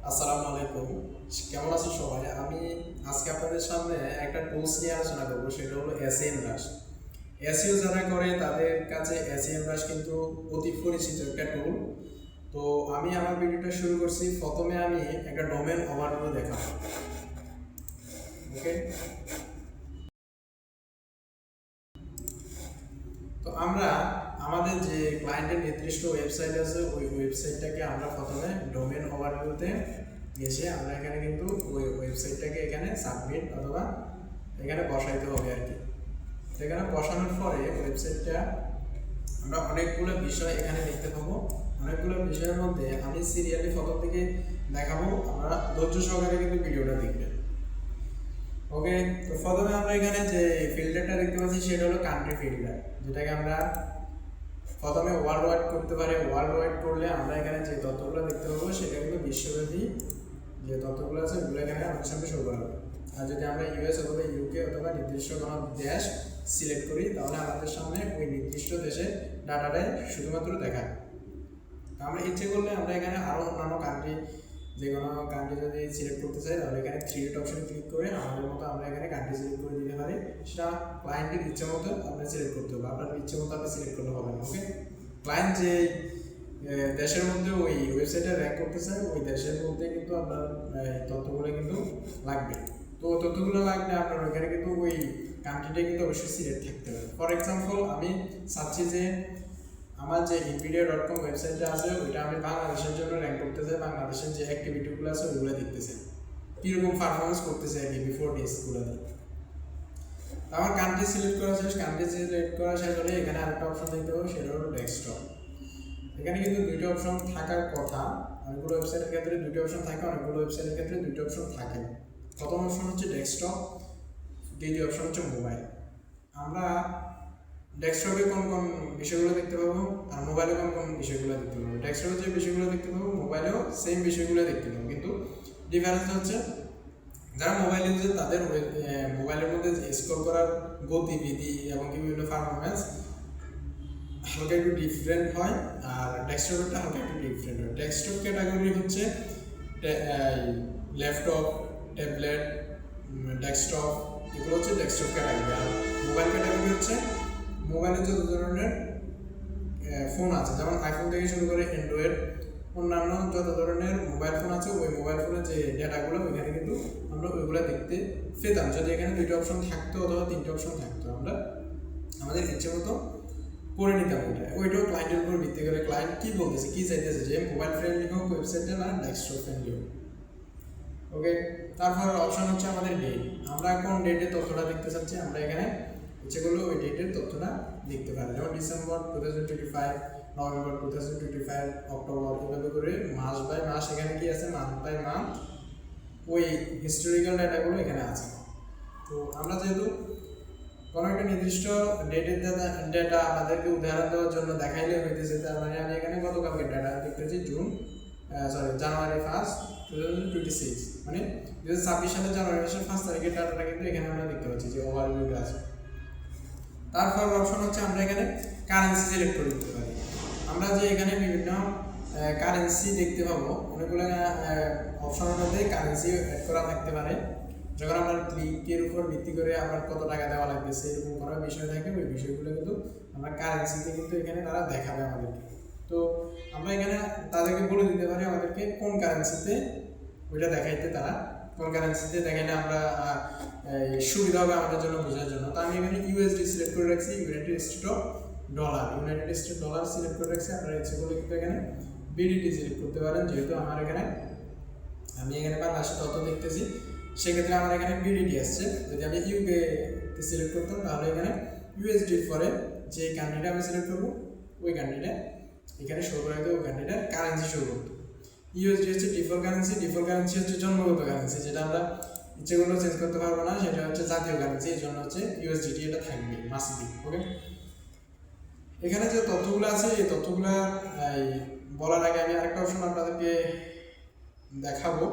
আসসালামু আলাইকুম। কেমন আছো সবাই? আমি আজকে আপনাদের সামনে একটা টুলস নিয়ে আলোচনা করব, সেটা হলো SEMrush। এসইও যারা করে তাদের কাছে SEMrush কিন্তু অতি পরিচিত একটা টুল। তো আমি আমার ভিডিওটা শুরু করছি। প্রথমে আমি একটা ডোমেন ওভারভিউ দেখাবো। ওকে, তো আমরা আমাদের যে ক্লায়েন্টের নির্দিষ্ট ওয়েবসাইট আছে ওই ওয়েবসাইটটাকে আমরা প্রথমে ডোমেন ওভারভিউতে এসে আমরা এখানে কিন্তু ওই ওয়েবসাইটটাকে এখানে সাবমিট অথবা এখানে বসাইতে হবে আর কি। এখানে বসানোর পরে ওয়েবসাইটটা আমরা অনেকগুলো বিষয় এখানে দেখতে পাবো। অনেকগুলো বিষয়ের মধ্যে আমি সিরিয়ালি প্রথম থেকে দেখাবো, আমরা ধৈর্য সহকারে কিন্তু ভিডিওটা দেখবেন। ওকে, তো প্রথমে আমরা এখানে যে ফিল্টারটা দেখতে পাচ্ছি সেটা হলো কান্ট্রি ফিল্টার, যেটাকে আমরা প্রথমে ওয়ার্ল্ড ওয়াইড করতে পারি। ওয়ার্ল্ড ওয়াইড করলে আমরা এখানে যে তথ্যগুলো দেখতে পাবো সেটা কিন্তু বিশ্বব্যাপী যে তথ্যগুলো আছে ওগুলো এখানে আমাদের সামনে শো করা হবে। আর যদি আমরা ইউএস অথবা ইউকে অথবা নির্দিষ্ট কোনো দেশ সিলেক্ট করি তাহলে আমাদের সামনে ওই নির্দিষ্ট দেশের ডাটাটাই শুধুমাত্র দেখায়। আমরা ইচ্ছে করলে আমরা এখানে আরও অন্যান্য কান্ট্রি, যে কোনো কান্ট্রি যদি সিলেক্ট করতে চাই তাহলে এখানে থ্রি ডট অপশনে ক্লিক করে আমাদের মতো আমরা এখানে কান্ট্রি সিলেক্ট করে দিতে পারি। সেটা ক্লায়েন্টের ইচ্ছে মতো আপনি সিলেক্ট করতে হবে, আপনার ইচ্ছে মতো আপনি সিলেক্ট করলে হবে না। ওকে, ক্লায়েন্ট যে দেশের মধ্যে ওই ওয়েবসাইটে র্যাঙ্ক করতে চায় ওই দেশের মধ্যে কিন্তু আপনার তথ্যগুলো কিন্তু লাগবে। তো তথ্যগুলো লাগলে আপনার ওইখানে কিন্তু ওই কান্ট্রিটা কিন্তু অবশ্যই সিলেক্ট থাকতে হবে। ফর এক্সাম্পল আমি চাচ্ছি যে আমার যে inpedia.com ওয়েবসাইটটা আছে ওইটা আমি বাংলাদেশের জন্য র্যাঙ্ক করতে চাই, বাংলাদেশের যে অ্যাক্টিভিটিগুলো আছে ওইগুলো দেখতে চাই, কীরকম পারফরমেন্স করতেছে আর কি বিফোর ডেজগুলো দিয়ে। আমার কান্ট্রি সিলেক্ট করা শেষ, কান্ট্রি সিলেক্ট করা শেষ হলে এখানে আরেকটা অপশন দেখতে পাবো, সেটা হলো ডেস্কটপ। এখানে কিন্তু দুইটা অপশন থাকার কথা। অনেকগুলো ওয়েবসাইটের ক্ষেত্রে দুইটা অপশন থাকে, অনেকগুলো ওয়েবসাইটের ক্ষেত্রে দুইটা অপশন থাকে। প্রথম অপশন হচ্ছে ডেস্কটপ, দ্বিতীয় অপশন হচ্ছে মোবাইল। আমরা ডেস্কটপে কোন কোন বিষয়গুলো দেখতে পাবো আর মোবাইলে কোন কোন বিষয়গুলো দেখতে পাবো। ডেস্কটপে যে বিষয়গুলো দেখতে পাবো মোবাইলেও সেম বিষয়গুলো দেখতে পাবো, কিন্তু ডিফারেন্স হচ্ছে যারা মোবাইল ইউজার তাদের মোবাইলের মধ্যে স্ক্রল করার গতিবিধি এবং বিভিন্ন পারফরমেন্স হালকা একটু ডিফারেন্ট হয়, আর ডেস্কটপটা হালকা একটু ডিফারেন্ট হয়। ডেস্কটপ ক্যাটাগরি হচ্ছে ল্যাপটপ, ট্যাবলেট, ডেস্কটপ, এগুলো হচ্ছে ডেস্কটপ ক্যাটাগরি। আর মোবাইল ক্যাটাগরি হচ্ছে মোবাইলে যত ধরনের ফোন আছে, যেমন আইফোন থেকে শুরু করে অ্যান্ড্রয়েড, অন্যান্য যত ধরনের মোবাইল ফোন আছে ওই মোবাইল ফোনের যে ডেটাগুলো ওইখানে কিন্তু আমরা ওইগুলো দেখতে পেতাম। যদি এখানে দুইটা অপশন থাকতো অথবা তিনটে অপশন থাকতো আমরা আমাদের ইচ্ছে মতো করে নিতাম। ওইটাও ক্লায়েন্টের উপর ভিত্তি করে ক্লায়েন্ট কী বলতেছে, কী চাইতেছে, যে মোবাইল ফ্রেন্ডলি হোক ওয়েবসাইটটা না ডেস্কটপ ফ্রেন্ডলি হোক। ওকে, তারপর অপশন হচ্ছে আমাদের ডেট। আমরা কোন ডেটের তথ্যটা দেখতে চাচ্ছি আমরা এখানে ইচ্ছে করলে ওই ডেটের তথ্যটা দেখতে পারি, যেমন ডিসেম্বর 2025, নভেম্বর 2025, অক্টোবর, এভাবে করে মাস বাই মাস এখানে কি আছে, মান্থ বাই মান্থ ওই হিস্টোরিক্যাল ডাটাগুলো এখানে আছে। তো আমরা যেহেতু কোনো একটা নির্দিষ্ট ডেটের ডেটা আমাদেরকে উদাহরণ দেওয়ার জন্য দেখাইলে হইতেছে, তার মানে আমি এখানে গতকালকে ডাটা দেখতেছি জানুয়ারি 1, 2026, মানে 2026 সালে জানুয়ারি মাসের 1 তারিখের ডাটাটা কিন্তু এখানে আমরা দেখতে পাচ্ছি যে ওভারভিউটা আছে। তারপর অপশন হচ্ছে আমরা এখানে কারেন্সি সিলেক্ট করে দিতে পারি। আমরা যে এখানে বিভিন্ন কারেন্সি দেখতে পাবো, অনেকগুলো অপশনের মধ্যে কারেন্সি অ্যাড করা থাকতে পারে। যখন আমরা ক্লিকের উপর ভিত্তি করে আমার কত টাকা দেওয়া লাগতেছে এরকম করার বিষয় থাকে, ওই বিষয়গুলো কিন্তু আমরা কারেন্সিতে কিন্তু এখানে তারা দেখাবে আমাদেরকে। তো আমরা এখানে তাদেরকে বলে দিতে পারি আমাদেরকে কোন কারেন্সিতে ওইটা দেখাইতে, তারা কোন কারেন্সিতে দেখাইলে আমরা সুবিধা হবে আমাদের জন্য বোঝার জন্য। তো আমি এখানে ইউএসডি সিলেক্ট করে রাখছি, United state of dollar select করে রাখছি। আপনারা ইচ্ছে করলে কিন্তু এখানে বিডিটি সিলেক্ট করতে পারেন, যেহেতু আমার এখানে আমি এখানে বাংলাদেশের তথ্য দেখতেছি, সেক্ষেত্রে আমার এখানে বিডিটি আসছে। যদি আমি ইউকে সিলেক্ট করতাম তাহলে এখানে ইউএসডির পরে যে কান্ট্রিটা আমি সিলেক্ট করবো ওই কান্ট্রিটা এখানে শো করে দেবো, ওই কান্ট্রিটার কারেন্সি শো করতো। ইউএসডি হচ্ছে ডিফল্ট কারেন্সি হচ্ছে জন্মগত কারেন্সি, যেটা আমরা ইচ্ছে করলেও চেঞ্জ করতে পারবো না, সেটা হচ্ছে জাতীয় কারেন্সি, এই জন্য হচ্ছে ইউএসডিটি এটা থাকবে মাসিক। ওকে, এখানে যে তথ্যগুলো আছে এই তথ্যগুলো বলার আগে আমি আরেকটা অপশন আপনাদেরকে দেখাবো,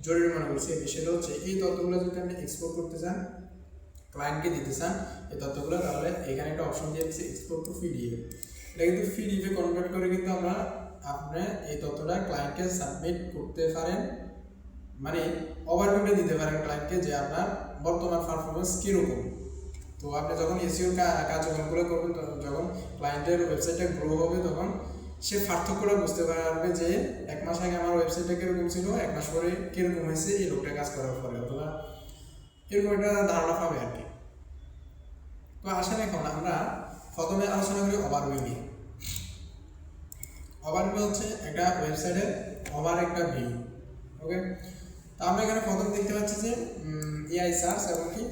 জরুরি মনে করছি। সেটা হচ্ছে এই তথ্যগুলো যদি আপনি এক্সপোর্ট করতে চান, ক্লায়েন্টকে দিতে চান এই তথ্যগুলো, তাহলে এখানে একটা অপশন দিয়ে দিচ্ছি এক্সপোর্ট টু পিডিএফ। এটা কিন্তু পিডিএফে কনভার্ট করে কিন্তু আমরা আপনি এই তথ্যটা ক্লায়েন্টকে সাবমিট করতে পারেন, মানে ওভারভিউটা দিতে পারেন ক্লায়েন্টকে যে আপনার বর্তমান পারফরমেন্স কীরকম। তো আপনি যখন এসইও কার্যক্রমগুলো করবেন, যখন ক্লায়েন্টের ওয়েবসাইটটা গ্রো হবে, তখন সে পার্থক্যটা বুঝতে পারবে যে 1 মাস আগে আমার ওয়েবসাইটটা কীরকম ছিল, 1 মাস পরে কীরকম হয়েছে এই লোকটা কাজ করার পরে, অথবা এরকম একটা ধারণা পাবে আর কি। তো আসেন এখন আমরা প্রথমে আলোচনা করি ওভারভিউ নিয়ে। ওভারভিউ হচ্ছে একটা ওয়েবসাইটের ওভার একটা ভিউ। ওকে, তো আমরা এখানে প্রথম দেখতে পাচ্ছি যে এআই সার্চ এবং কি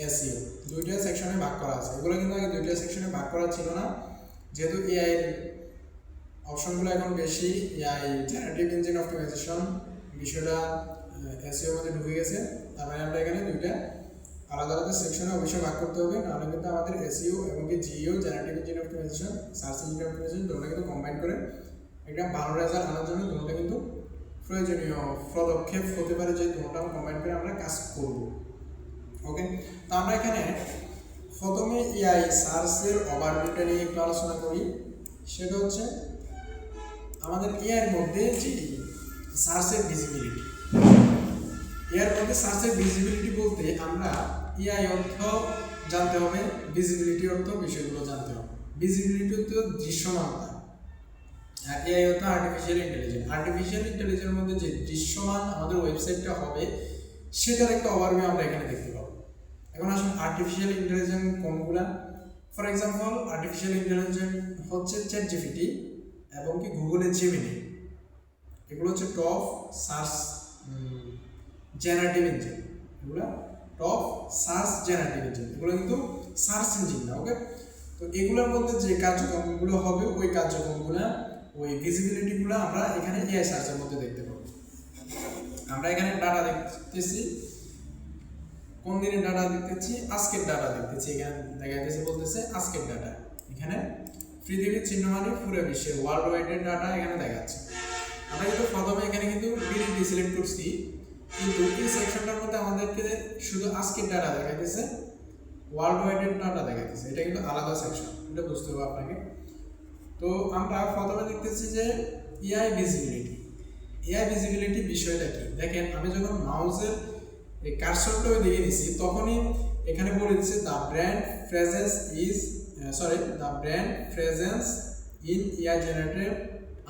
এসইও দুইটা সেকশনে ভাগ করা আছে। এগুলো কিন্তু আগে দুইটা সেকশনে ভাগ করা ছিল না, যেহেতু এআই অপশনগুলো এখন বেশি, এআই জেনারেটিভ ইঞ্জিন অপটিমাইজেশন বিষয়টা এসইওর মধ্যে ঢুকে গেছে। তার মানে আমরা এখানে দুইটা আলাদা আলাদা সেকশনে অবশ্যই ভাগ করতে হবে, নাহলে কিন্তু আমাদের এসইও এবং কি GEO generative engine optimisation, search engine optimisation দুটোটা কিন্তু কম্বাইন করে একটা ভালো রেজাল্ট আনার জন্য দুটোটা কিন্তু প্রয়োজনীয় পদক্ষেপ হতে পারে, যে দুটোটা কম্বাইন করে আমরা কাজ করব। ওকে, তো আমরা এখানে প্রথমে এআই সার্চের ওভারভিউটা নিয়ে একটু আলোচনা করি। সেটা হচ্ছে আমাদের এআইয়ের মধ্যে যে সার্চের ভিজিবিলিটি, এআইয়ের মধ্যে সার্চের ভিজিবিলিটি বলতে আমরা এআই অর্থ জানতে হবে, ভিজিবিলিটি অর্থ বিষয়গুলো জানতে হবে। ভিজিবিলিটি অর্থ দৃশ্যমানতা, আর এআই অর্থ আর্টিফিশিয়াল ইন্টেলিজেন্স। আর্টিফিশিয়াল ইন্টেলিজেন্সের মধ্যে যে দৃশ্যমান আমাদের ওয়েবসাইটটা হবে, সেটার একটা ওভারভিউ আমরা এখানে দেখতে পাবো। এখন আসুন আর্টিফিশিয়াল ইন্টেলিজেন্স কোনগুলা। ফর এক্সাম্পল, আর্টিফিশিয়াল ইন্টেলিজেন্স হচ্ছে ChatGPT এবং কি গুগলের জেমিনি। এগুলো হচ্ছে টপ সার্চ জেনারেটিভ ইঞ্জিন, এগুলো টপ সার্চ জেনারেটিভ ইঞ্জিন, এগুলো কিন্তু সার্চ ইঞ্জিন না। ওকে, তো এগুলোর মধ্যে যে কার্যক্রমগুলো হবে, ওই কার্যক্রমগুলো, ওই ভিজিবিলিটিগুলো আমরা এখানে এআই সার্চের মধ্যে দেখতে পাবো। আমরা এখানে ডাটা দেখতেছি, কোন দিনের ডাটা দেখতেছি, আজকের ডাটা দেখতেছি। এখানে দেখা যাচ্ছে বলতেছে আজকের ডাটা, এখানে পৃথিবীর চিহ্ন মানে পুরো বিশ্বের ওয়ার্ল্ড ওয়াইডের ডাটা এখানে দেখাচ্ছে। আমরা কিন্তু প্রথমে এখানে কিন্তু বিডিটি সিলেক্ট করছি, কিন্তু এই সেকশনটার মধ্যে আমাদেরকে শুধু আজকের ডাটা দেখাইতেছে, ওয়ার্ল্ড ওয়াইডের ডাটা দেখাইতেছে। এটা কিন্তু আলাদা সেকশন, এটা বুঝতে হবে আপনাকে। তো আমরা প্রথমে দেখতেছি যে এআই ভিজিবিলিটি। এআই ভিজিবিলিটি বিষয়টা কি দেখেন, আমি যখন মাউসের এই কার্সরটা দিয়ে দিছি, তখনই এখানে বলে দিচ্ছে the brand presence in AI generated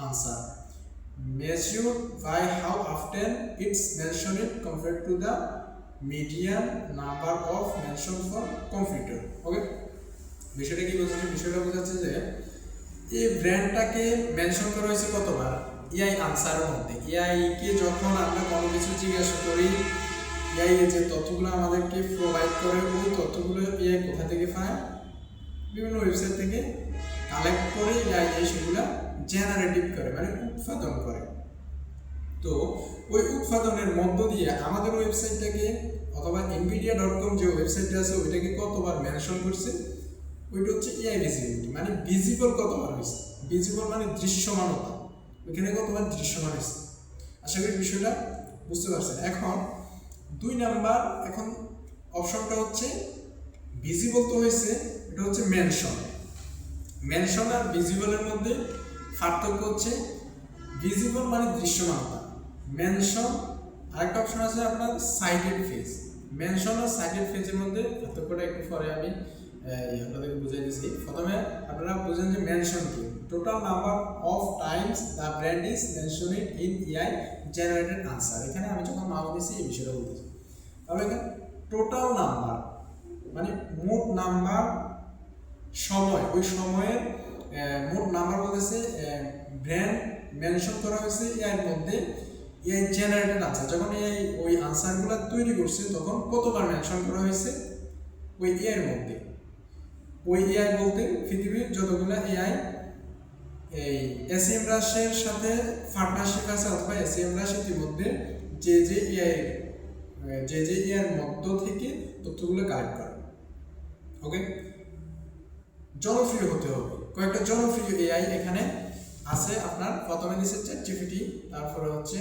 answer measured by how often it's mentioned compared to the median number of mention for computer. ওকে, বিষয়টা কি বোঝাচ্ছে? বিষয়টা বোঝাচ্ছে যে এই ব্র্যান্ডটাকে মেনশন করা হয়েছে কতবার এআই আনসারের মধ্যে। এআই কে যখন আমরা কোনো কিছু জিজ্ঞাসা করি, এআই যে তথ্যগুলো আমাদেরকে প্রোভাইড করে, ওই তথ্যগুলো এআই কোথা থেকে পায়? বিভিন্ন ওয়েবসাইট থেকে কালেক্ট করে এআই সেগুলো জেনারেটিভ করে, মানে উৎপাদন করে। তো ওই উৎপাদনের মধ্য দিয়ে আমাদের ওয়েবসাইটটাকে, অথবা nvidia.com যে ওয়েবসাইটটা আছে, ওইটাকে কতবার মেনশন করছে, ওইটা হচ্ছে এআই ভিজিবিলিটি, মানে ভিজিবল কতবার হয়েছে। ভিজিবল মানে দৃশ্যমানতা, ওইখানে কতবার দৃশ্যমান হয়েছে। আশা করি বিষয়টা বুঝতে পারছেন। এখন 2 নাম্বার এখন অপশনটা হচ্ছে ভিজিবল তো হয়েছে, এটা হচ্ছে মেনশন। মেনশন আর ভিজিবলের মধ্যে পার্থক্য হচ্ছে ভিজিবল মানে দৃশ্যমানতা, মেনশন আরেকটা অপশন আছে আপনার সাইটেড ফেজ। মেনশন আর সাইটেড ফেজের মধ্যে পার্থক্যটা একটু পরে আমি আপনাদেরকে বুঝাই দিচ্ছি। প্রথমে আপনারা বুঝেন যে মেনশন কি, total number of Times the brand is mentioned in AI generated answer. এখানে আমি যখন মাউস দিচ্ছি এই বিষয়টা বলতেছি। তাহলে এখানে টোটাল নাম্বার মানে মোট নাম্বার, সময়, ওই সময়ের মোট নাম্বার বলতেছে ব্র্যান্ড মেনশন করা হয়েছে এআই এর মধ্যে। এআই জেনারেটেড আনসার, যখন এআই ওই আনসারগুলো তৈরি করছে, তখন কতবার মেনশন করা হয়েছে ওই এআই এর মধ্যে। ওই এআই বলতে পৃথিবীর যতগুলো এআই এই এসএমরাশের সাথে পার্টনারশিপ আছে, অথবা এসএমরাশ ইতিমধ্যে যে এআই এর মধ্য থেকে তথ্যগুলো কালেক্ট করে। ওকে, জনপ্রিয় হতে হবে। কয়েকটা জনপ্রিয় এআই এখানে আছে আপনার। প্রথমে দিচ্ছে ChatGPT, তারপরে হচ্ছে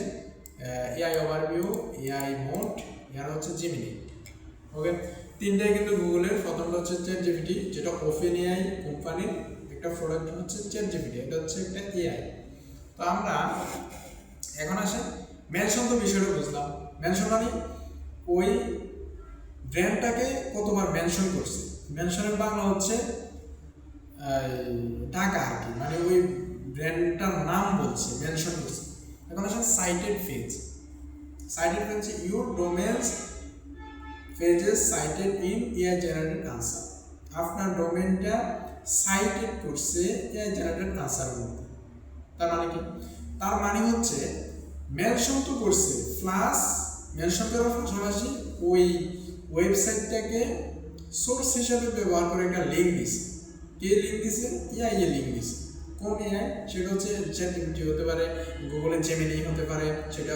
এআই ওভারভিউ, এআই মোড, এর হচ্ছে জেমিনি। ওকে, তিনটাই কিন্তু গুগলের। প্রথমটা হচ্ছে ChatGPT, যেটা ওপেন এআই কোম্পানির একটা প্রোডাক্ট হচ্ছে ChatGPT, এটা হচ্ছে একটা এআই। তো তো আমরা এখন আসেন মেনশন, তো বিষয়টা বুঝলাম। মেনশন মানে ওই ব্র্যান্ডটাকে কতবার মেনশন করছে। মেনশনের বাংলা হচ্ছে টাকা আর কি, মানে ওই ব্র্যান্ডটার নাম বলছে, মেনশন করছে। এখন আসেন সাইটেড পেজ। সাইটেড পেজ হচ্ছে your domains pages cited in AI generated answer. আপনার ডোমেইনটা সাইটেড করছে এআই জেনারেটেড আনসারের মধ্যে। তার মানে কি? তার মানে হচ্ছে মেনশন তো করছে, প্লাস মেনশন করার পাশাপাশি ওই ওয়েবসাইটটাকে সোর্স হিসাবে ব্যবহার করে একটা লিঙ্ক দিছে। কে লিঙ্ক দিছে? এআই লিঙ্ক দিছে। কোন এআই? সেটা হচ্ছে চ্যাটজিপিটি হতে পারে, গুগলের জেমিনি হতে পারে, সেটা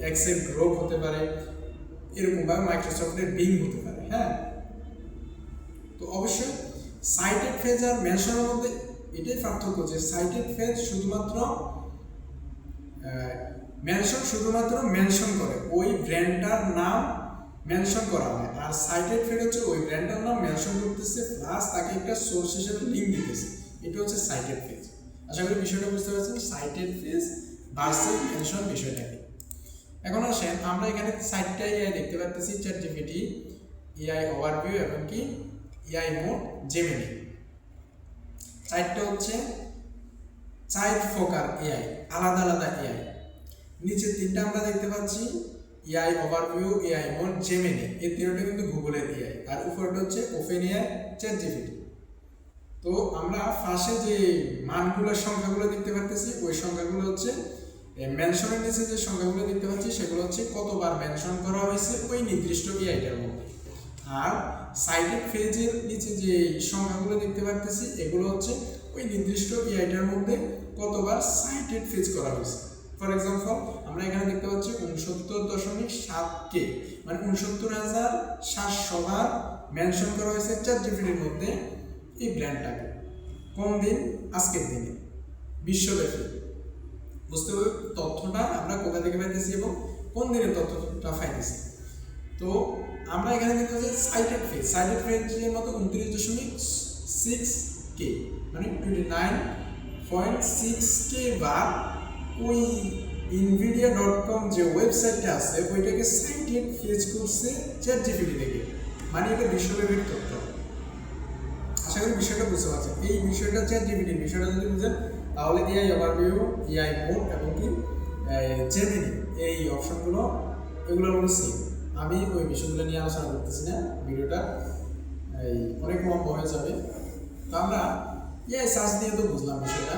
এক্সেল গ্রোক হতে পারে, এরকমভাবে মাইক্রোসফটের বিং হতে পারে। হ্যাঁ, তো অবশ্যই সাইটেড পেজ আর মেনশনের মধ্যে এটাই পার্থক্য যে সাইটেড পেজ শুধুমাত্র মেনশন শুধুমাত্র মেনশন করে, ওই ব্র্যান্ডটার নাম মেনশন করা হয়। আর সাইটেড পেজ হচ্ছে ওই ব্র্যান্ডটার নাম মেনশন করতেছে প্লাস তাকে একটা সোর্স হিসেবে লিঙ্ক দিতেছে। এটা হচ্ছে সাইটেড পেজ। আশা করি বিষয়টা বুঝতে পারছেন, সাইটেড পেজ ভার্সেস মেনশন বিষয়টাকে। এখন আসেন আমরা এখানে সাইটটা এআই দেখতে পাচ্ছি, চ্যাটজিপিটি, এআই ওভারভিউ এবং কি এআই মোড, জেমিনি। সাইটটা হচ্ছে সাইট ফোকার এআই, আলাদা আলাদা এআই। নিচে তিনটা আমরা দেখতে পাচ্ছি, AI overview, AI mode, Gemini. এই তিনটা কিন্তু গুগলের এআই, আর উপরটা হচ্ছে ওপেন এআই, চ্যাটজিপিটি। তো আমরা ফার্স্টে যে মানগুলোর সংখ্যাগুলো দেখতে পাচ্ছি, ওই সংখ্যাগুলো হচ্ছে মেনশনের নিচে যে সংখ্যাগুলো দেখতে পাচ্ছি সেগুলো হচ্ছে কতবার মেনশন করা হয়েছে ওই নির্দিষ্ট এআইটার মধ্যে। আর সাইটেড পেজের নিচে যে সংখ্যাগুলো দেখতে পাচ্ছি এগুলো হচ্ছে ওই নির্দিষ্ট এআইটার মধ্যে কতবার সাইটেড পেজ করা হয়েছে। ফর এক্সাম্পল আমরা এখানে দেখতে পাচ্ছি 69.7K, মানে 69,700 বার মেনশন করা হয়েছে চ্যাটজিপিটির মধ্যে এই ব্র্যান্ডটাকে। কোন দিন? আজকের দিনে, বিশ্বব্যাপী। বুঝতে হবে তথ্যটা আমরা কোথা থেকে পাইতেছি এবং কোন দিনের তথ্যটা পাইতেছি। তো আমরা এখানে দেখতে পাচ্ছি সাইটেড পেজের মতো 29.6K, মানে 29.6K বার ওই nvidia.com যে ওয়েবসাইটটা আছে ওইটাকে সাইটেড পেজ করছে চ্যাটজিপিটি থেকে, মানে এটা বিশ্বব্যাপী তথ্য। আশা করি বিষয়টা বুঝতে পারছেন। এই বিষয়টা চ্যাটজিপিটির বিষয়টা যদি বুঝেন তাহলে এআই ওভারভিউ, এআই মোড এবং কি জেমিনি, এই অপশনগুলো এগুলোর মধ্যে সেম। আমি ওই বিষয়গুলো নিয়ে আলোচনা করতেছি না, ভিডিওটা অনেক লম্বা হয়ে যাবে। তো আমরা এআই সার্চ দিয়ে তো বুঝলাম বিষয়টা,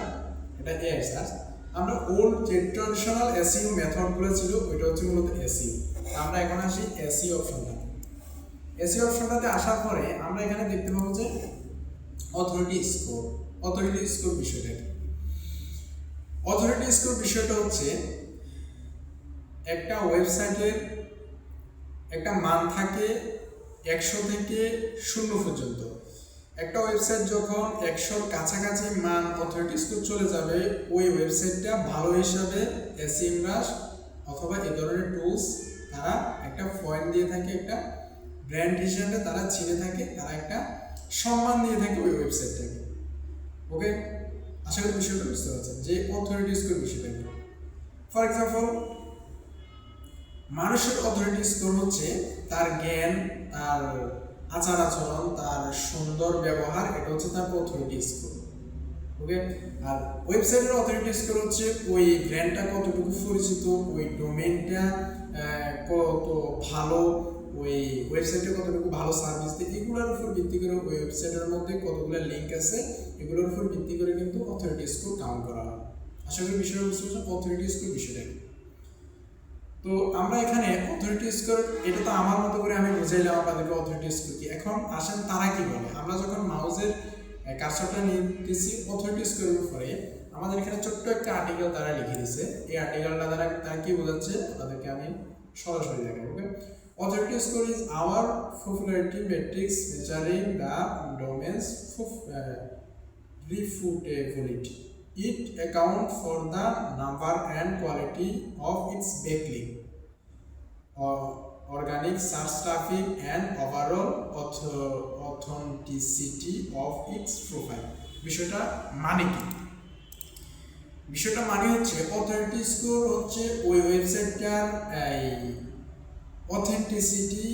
এটা এআই সার্চ। আমরা ওল্ড যে ট্র্যাডিশনাল এসইও মেথডগুলো ছিল ওইটা হচ্ছে মূলত এসইও। আমরা এখন আসি এসইও অপশনটাতে। এসইও অপশনটাতে আসার পরে আমরা এখানে দেখতে পাবো যে অথরিটি স্কোর। অথরিটি স্কোর বিষয়টা কি? অথরিটি স্কোর বিষয়টা হচ্ছে একটা ওয়েবসাইটের একটা মান থাকে 100 থেকে 0 পর্যন্ত। একটা ওয়েবসাইট যখন 100-র কাছাকাছি মান অথরিটি স্কোর চলে যাবে, ওই ওয়েবসাইটটা ভালো হিসাবে এসইএমরাশ অথবা এই ধরনের টুলস তারা একটা পয়েন্ট দিয়ে থাকে, একটা ব্র্যান্ড হিসাবে তারা চিনে থাকে, তারা একটা সম্মান দিয়ে থাকে ওই ওয়েবসাইটটাকে। ওকে, আশা করি বিষয়টা বুঝতে পারছেন যে অথরিটি স্কোর বিষয়টা কি। ফর এক্সাম্পল, মানুষের অথরিটি স্কোর হচ্ছে তার জ্ঞান, তার আচার আচরণ, তার সুন্দর ব্যবহার, এটা হচ্ছে তার অথরিটি স্কোর। ওকে, আর ওয়েবসাইটের অথরিটি স্কোর হচ্ছে ওই ব্র্যান্ডটা কতটুকু পরিচিত, ওই ডোমেইনটা কত ভালো, ওই ওয়েবসাইটে কতটুকু ভালো সার্ভিস দেয়, এগুলোর উপর ভিত্তি করে ওই ওয়েবসাইটের মধ্যে কতগুলো লিঙ্ক আছে এগুলোর উপর ভিত্তি করে কিন্তু অথরিটি স্কোর কাউন্ট করা হয়। আশা করি বিষয়টা বুঝতে পারছেন অথরিটি স্কোর বিষয়টা। তো আমরা এখানে অথরিটি স্কোর, এটা তো আমার মতো করে আমি বুঝাইলাম আপনাদেরকে অথরিটি স্কোর কি। এখন আসেন তারা কি বলে। আমরা যখন মাউসের কার্সরটা নিতেছি অথরিটি স্কোরের উপরে, আমাদের এখানে ছোট্ট একটা আর্টিকেল তারা লিখে দিয়েছে। এই আর্টিকেলটা দ্বারা তারা কি বোঝাচ্ছে আপনাদেরকে আমি সরাসরি দেখাবো। ওকে, authority score is our popularity matrix measuring the domain's refutability. It accounts for the number and quality of its backlink, organic search traffic, and overall authenticity of its profile. বিষয়টা মানে কি? বিষয়টা মানে হচ্ছে অথরিটি স্কোর হচ্ছে ওই ওয়েবসাইটটার এই authenticity,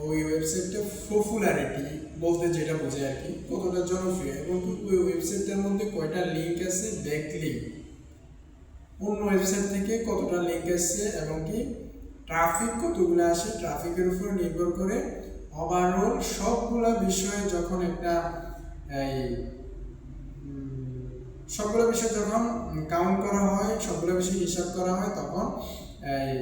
ওই ওয়েবসাইটটার পপুলারিটি বলতে যেটা বোঝায় আর কি, কতটা জনপ্রিয় এবং ওই ওয়েবসাইটটার মধ্যে কয়টা লিঙ্ক আছে, ব্যাক লিঙ্ক, অন্য ওয়েবসাইট থেকে কতটা লিঙ্ক আসছে এবং কি ট্রাফিক কতগুলো আসে, ট্রাফিকের উপর নির্ভর করে ওভারঅল সবগুলা বিষয়ে যখন একটা এই সবগুলো বিষয় যখন কাউন্ট করা হয়, সবগুলো বিষয় হিসাব করা হয়, তখন এই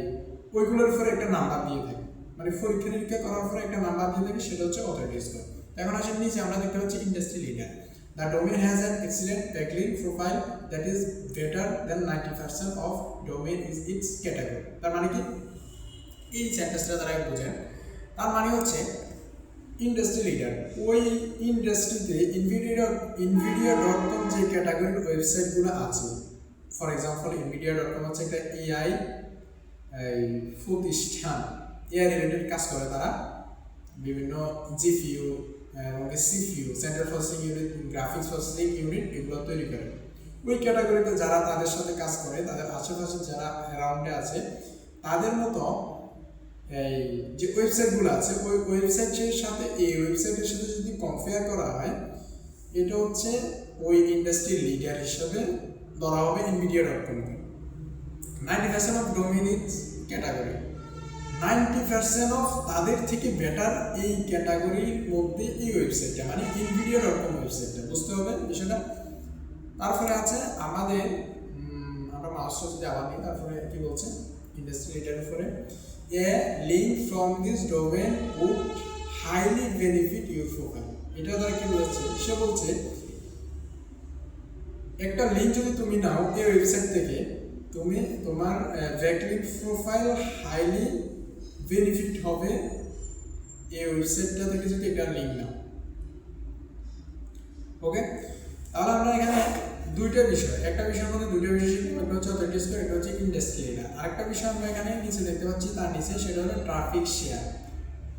ওইগুলোর উপরে একটা নাম্বার দিয়ে থাকে, মানে পরীক্ষা নিরীক্ষা করার পরে একটা নাম্বার দিয়ে থাকে, সেটা হচ্ছে অথরিটি স্কোর। এখন আসেন নিচে আমরা দেখতে পাচ্ছি industry leader, the domain has an excellent backlink profile that is better than 90% of domain is it's category. তার মানে কি, এই সেন্টেন্সটা দ্বারা বোঝেন, তার মানে হচ্ছে ইন্ডাস্ট্রি লিডার, ওই ইন্ডাস্ট্রিতে nvidia.com যে ক্যাটাগরির ওয়েবসাইটগুলো আছে, ফর এক্সাম্পল nvidia.com হচ্ছে একটা এআই প্রতিষ্ঠান, এআই রিলেটেড কাজ করে তারা, বিভিন্ন জিপিইউ এবং CPU, central processing unit, graphics processing unit এগুলো তৈরি করে। ওই ক্যাটাগরিতে যারা তাদের সাথে কাজ করে, তাদের আশেপাশে যারা অ্যারাউন্ডে আছে, তাদের মতো এই যে ওয়েবসাইটগুলো আছে, ওই ওয়েবসাইটের সাথে এই ওয়েবসাইটের সাথে যদি কম্পেয়ার করা হয়, এটা হচ্ছে ওই ইন্ডাস্ট্রি লিডার হিসেবে ধরা হবে nvidia.com K. 90% of domain is category, 90% of তাদের থেকে বেটার এই ক্যাটাগরির মধ্যে এই ওয়েবসাইটটা, মানে nvidia.com ওয়েবসাইটটা, বুঝতে হবে বিষয়টা। তারপরে আছে আমাদের আমরা মাউসটা যদি আবার নিই, তারপরে কি বলছে ইন্ডাস্ট্রি লিডারের উপরে, a link from this domain would highly benefit your profile. এটা দ্বারা কি বলছে, সে বলছে একটা লিঙ্ক যদি তুমি নাও এই ওয়েবসাইট থেকে, তুমি তোমার ব্যাকলিঙ্ক প্রোফাইল হাইলি বেনিফিট হবে এই ওয়েবসাইটটা থেকে যদি একটা লিঙ্ক নাও। ওকে, তাহলে আমরা এখানে দুইটা বিষয়, একটা বিষয়ের মধ্যে দুইটা বিষয় শিখলাম, একটা হচ্ছে অথরিটি স্কোর, একটা হচ্ছে ইন্ডাস্ট্রি লিডার। আরেকটা বিষয় আমরা এখানে নিচে দেখতে পাচ্ছি, তার নিচে, সেটা হলো ট্রাফিক শেয়ার।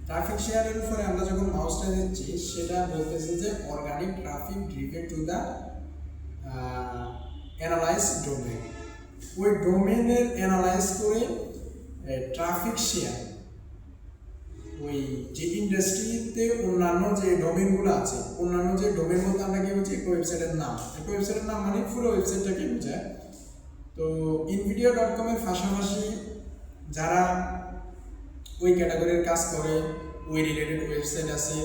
ট্রাফিক শেয়ারের উপরে আমরা যখন মাউসটা দিচ্ছি, সেটা বলতেছে যে organic traffic driven to the analyse domain. ওই ডোমেইনের অ্যানালাইজ করে ট্রাফিক শেয়ার, ওই যে ইন্ডাস্ট্রিতে অন্যান্য যে ডোমেইনগুলো আছে, অন্যান্য যে ডোমেইন বলতে আমরা কি বলছি, একটা ওয়েবসাইটের নাম, একটা ওয়েবসাইটের নাম মানে পুরো ওয়েবসাইটটাকে বোঝায়। তো nvidia.com এর পাশাপাশি যারা ওই ক্যাটাগরির কাজ করে, ওই রিলেটেড ওয়েবসাইট আছে,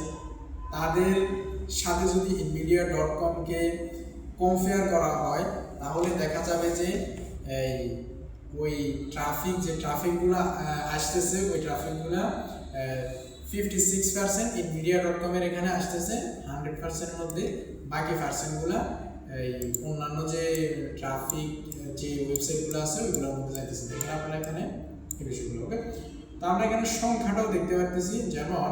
তাদের সাথে যদি nvidia.com কে কম্পেয়ার করা হয়, তাহলে দেখা যাবে যে এই ওই যে ট্রাফিকগুলো আসতেছে, ওই ট্রাফিকগুলো 56% nvidia.com এর এখানে আসতেছে, 100% মধ্যে বাকি পার্সেন্টগুলো এই অন্যান্য যে ট্রাফিক যে ওয়েবসাইটগুলো আছে ওইগুলোর মধ্যে যাইতেছে। দেখেন আপনারা এখানে এই বিষয়গুলো। ওকে, তো আমরা এখানে সংখ্যাটাও দেখতে পাচ্ছি, যেমন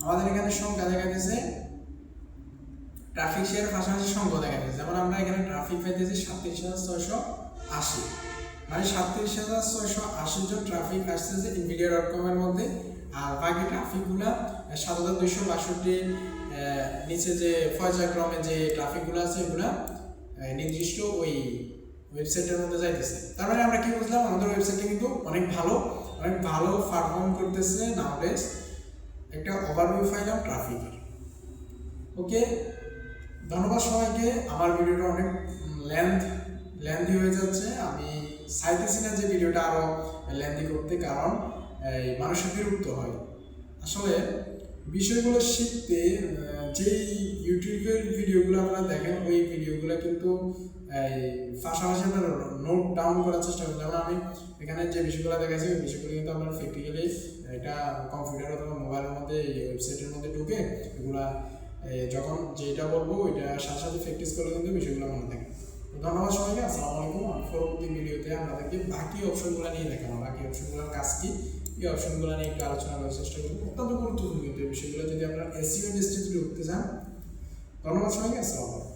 আমাদের এখানে সংখ্যা দেখা গেছে, ট্রাফিক শেয়ার পাশাপাশি সংখ্যা দেখা গেছে, যেমন আমরা এখানে ট্রাফিক পাইতেছি 37,680, মানে 37,680 জন ট্রাফিক আসতেছে nvidia.com এর মধ্যে, আর বাকি ট্রাফিকগুলো 7,262 নিচে যে পর্যায়ক্রমে যে ট্রাফিকগুলো আছে, এগুলো নির্দিষ্ট ওই ওয়েবসাইটের মধ্যে যাইতেছে। তার মানে আমরা কি বুঝলাম, আমাদের ওয়েবসাইটটা কিন্তু অনেক ভালো পারফর্ম করতেছে নাওডেজ। একটা ওভারভিউ পাইলাম ট্রাফিকের। ওকে, ধন্যবাদ সবাইকে। আমার ভিডিওটা অনেক লেন্থি হয়ে যাচ্ছে, আমি চাইতেছি না যে ভিডিওটা আরও লেন্থি করতে, কারণ মানুষের বিরক্ত হয়। আসলে বিষয়গুলো শিখতে যেই ইউটিউবের ভিডিওগুলো আপনারা দেখেন, ওই ভিডিওগুলো কিন্তু পাশাপাশি আপনার নোট ডাউন করার চেষ্টা করি। যেমন আমি এখানে যে বিষয়গুলো দেখাচ্ছি, ওই বিষয়গুলো কিন্তু আপনার প্র্যাকটিক্যালি এটা কম্পিউটার অথবা মোবাইলের মধ্যে, ওয়েবসাইটের মধ্যে ঢুকে এগুলা যখন যেটা বলবো ওইটা সাথে সাথে প্র্যাকটিস করে কিন্তু বিষয়গুলো মনে থাকে। ধন্যবাদ সবাইকে, আসসালামু আলাইকুম। পরবর্তী ভিডিওতে আপনাদেরকে বাকি অপশনগুলো নিয়ে দেখাবো, বাকি অপশনগুলোর কাজ কি, এই অপশনগুলো নিয়ে একটু আলোচনা করার চেষ্টা করবো। অত্যন্ত গুরুত্বপূর্ণ কিন্তু এই বিষয়গুলো যদি আপনারা এসইও ইন্ডাস্ট্রিতে ঢুকতে চান। ধন্যবাদ সবাইকে, আসসালামু আলাইকুম।